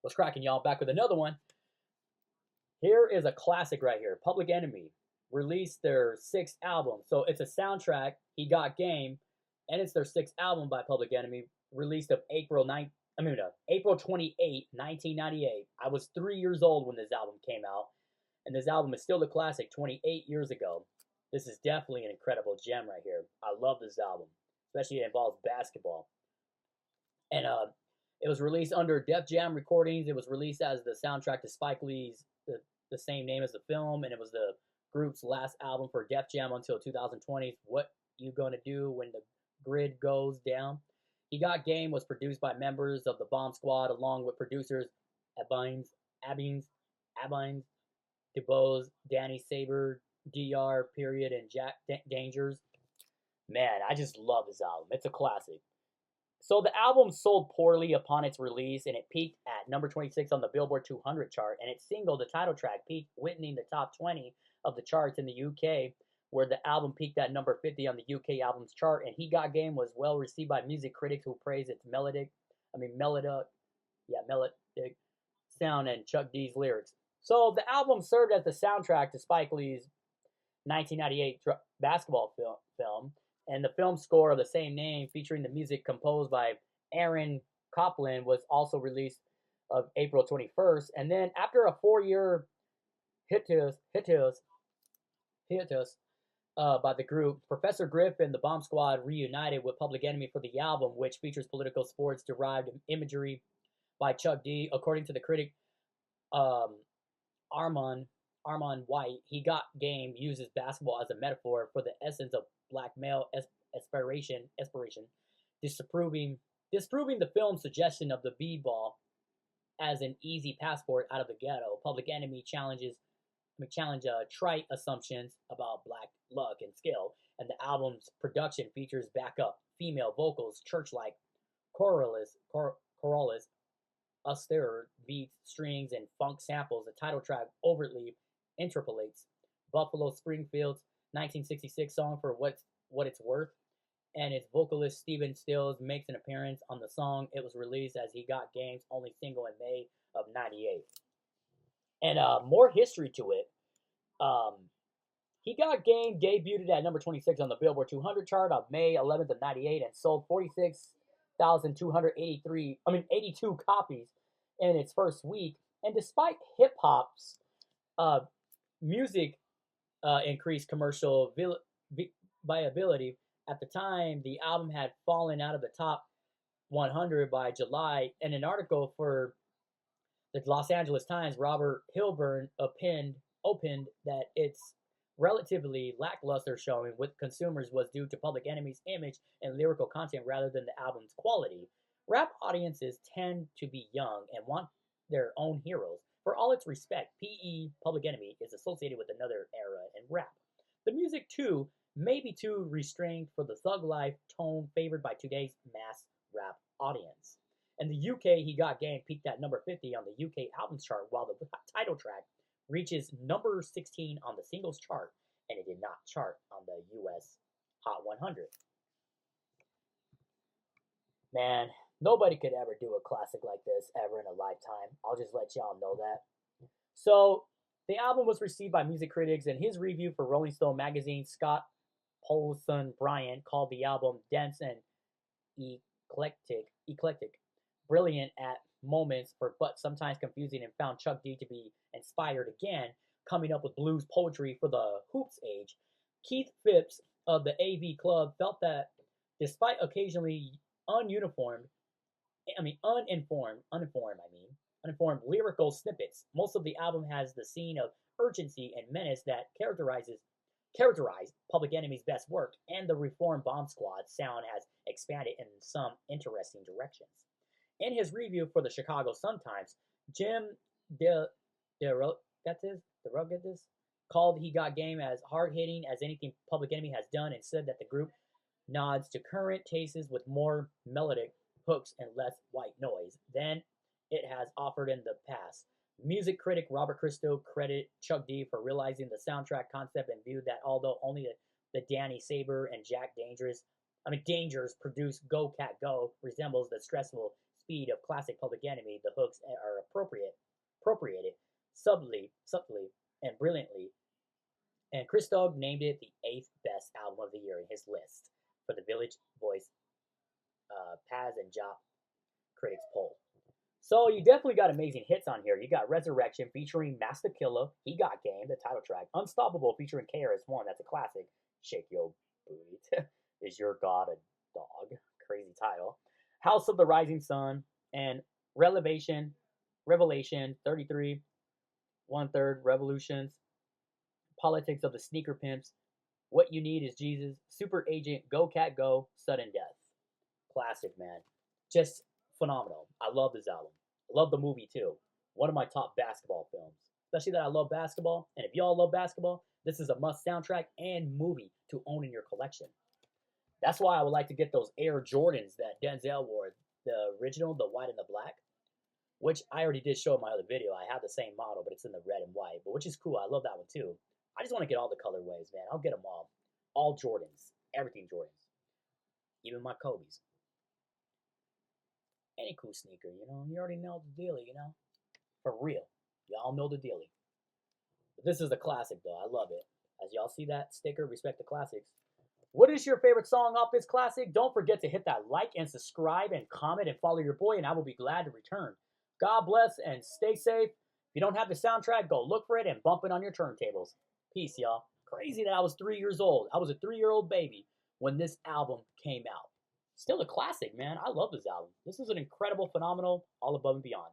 What's cracking, y'all? Back with another one. Here is a classic right here. Public Enemy released their sixth album. So it's a soundtrack, He Got Game, and it's their sixth album by Public Enemy, released of April 28, 1998. I was 3 years old when this album came out, and this album is still a classic 28 years ago. This is definitely an incredible gem right here. I love this album, especially it involves basketball. And it was released under Def Jam Recordings. It was released as the soundtrack to Spike Lee's the same name as the film, and it was the group's last album for Def Jam until 2020's What You Gonna Do When the Grid Goes Down. He Got Game was produced by members of the Bomb Squad along with producers Abines Dubose, Danny Saber, DR period, and Jack Dangers. Man, I just love this album. It's a classic. So the album sold poorly upon its release, and it peaked at number 26 on the Billboard 200 chart, and its single, the title track, peaked winning the top 20 of the charts in the UK, where the album peaked at number 50 on the UK albums chart, and He Got Game was well received by music critics who praised its melodic sound and Chuck D's lyrics. So the album served as the soundtrack to Spike Lee's 1998 basketball film, and the film score of the same name, featuring the music composed by Aaron Copland, was also released of April 21st. And then after a 4-year hiatus by the group, Professor Griff and the Bomb Squad reunited with Public Enemy for the album, which features political sports derived imagery by Chuck D. According to the critic Armand White, He Got Game uses basketball as a metaphor for the essence of black male aspiration, disproving the film's suggestion of the b-ball as an easy passport out of the ghetto. Public Enemy challenge trite assumptions about black luck and skill, and the album's production features backup female vocals, church-like chorales, austere beats, strings, and funk samples. The title track overtly interpolates Buffalo Springfield's 1966 song For What It's Worth, and its vocalist Stephen Stills makes an appearance on the song. It was released as He Got Game's only single in May of '98. And more history to it. He Got Game debuted at number 26 on the Billboard 200 chart on May 11th of '98 and sold 82 copies in its first week. And despite hip hop's music increased commercial viability, at the time the album had fallen out of the top 100 by July. In an article for the Los Angeles Times, Robert Hilburn opened that its relatively lackluster showing with consumers was due to Public Enemy's image and lyrical content rather than the album's quality. Rap audiences tend to be young and want their own heroes. For all its respect, Public Enemy is associated with another era in rap. The music, too, may be too restrained for the thug life tone favored by today's mass rap audience. In the UK, He Got Game peaked at number 50 on the UK albums chart, while the title track reaches number 16 on the singles chart, and it did not chart on the US Hot 100. Man, nobody could ever do a classic like this ever in a lifetime. I'll just let y'all know that. So, the album was received by music critics, and his review for Rolling Stone magazine, Scott Paulson Bryant, called the album dense and eclectic, brilliant at moments, but sometimes confusing, and found Chuck D to be inspired again, coming up with blues poetry for the hoops age. Keith Phipps of the AV Club felt that despite occasionally uninformed lyrical snippets, most of the album has the scene of urgency and menace that characterize Public Enemy's best work, and the Reform Bomb Squad sound has expanded in some interesting directions. In his review for the Chicago Sun-Times, Jim DeRogatis called He Got Game as hard-hitting as anything Public Enemy has done, and said that the group nods to current tastes with more melodic hooks and less white noise than it has offered in the past. Music critic Robert Christo credited Chuck D for realizing the soundtrack concept and viewed that although only the Danny Saber and Jack Dangers produced Go Cat Go resembles the stressful speed of classic Public Enemy, the hooks are appropriated subtly, and brilliantly. And Chris Dog named it the eighth best album of the year in his list for the Village Voice Paz and Jop Critics poll. So you definitely got amazing hits on here. You got Resurrection featuring Master Killa, He Got Game, the title track. Unstoppable featuring KRS-One, that's a classic. Shake Your Booty. Is Your God a Dog? Crazy title. House of the Rising Sun and Revelation 33, One Third Revolutions, Politics of the Sneaker Pimps, What You Need Is Jesus, Super Agent, Go Cat Go, Sudden Death. Classic, man. Just phenomenal. I love this album. I love the movie too. One of my top basketball films. Especially that I love basketball. And if y'all love basketball, this is a must soundtrack and movie to own in your collection. That's why I would like to get those Air Jordans that Denzel wore. The original, the white and the black. Which I already did show in my other video. I have the same model, but it's in the red and white. But which is cool. I love that one too. I just want to get all the colorways, man. I'll get them all. All Jordans. Everything Jordans. Even my Kobe's. Any cool sneaker, you know. You already know the dealie, you know. For real. Y'all know the dealie. But this is a classic, though. I love it. As y'all see that sticker, respect the classics. What is your favorite song off this classic? Don't forget to hit that like and subscribe and comment and follow your boy, and I will be glad to return. God bless and stay safe. If you don't have the soundtrack, go look for it and bump it on your turntables. Peace, y'all. Crazy that I was 3 years old. I was a 3-year-old baby when this album came out. Still a classic, man. I love this album. This is an incredible, phenomenal, all above and beyond.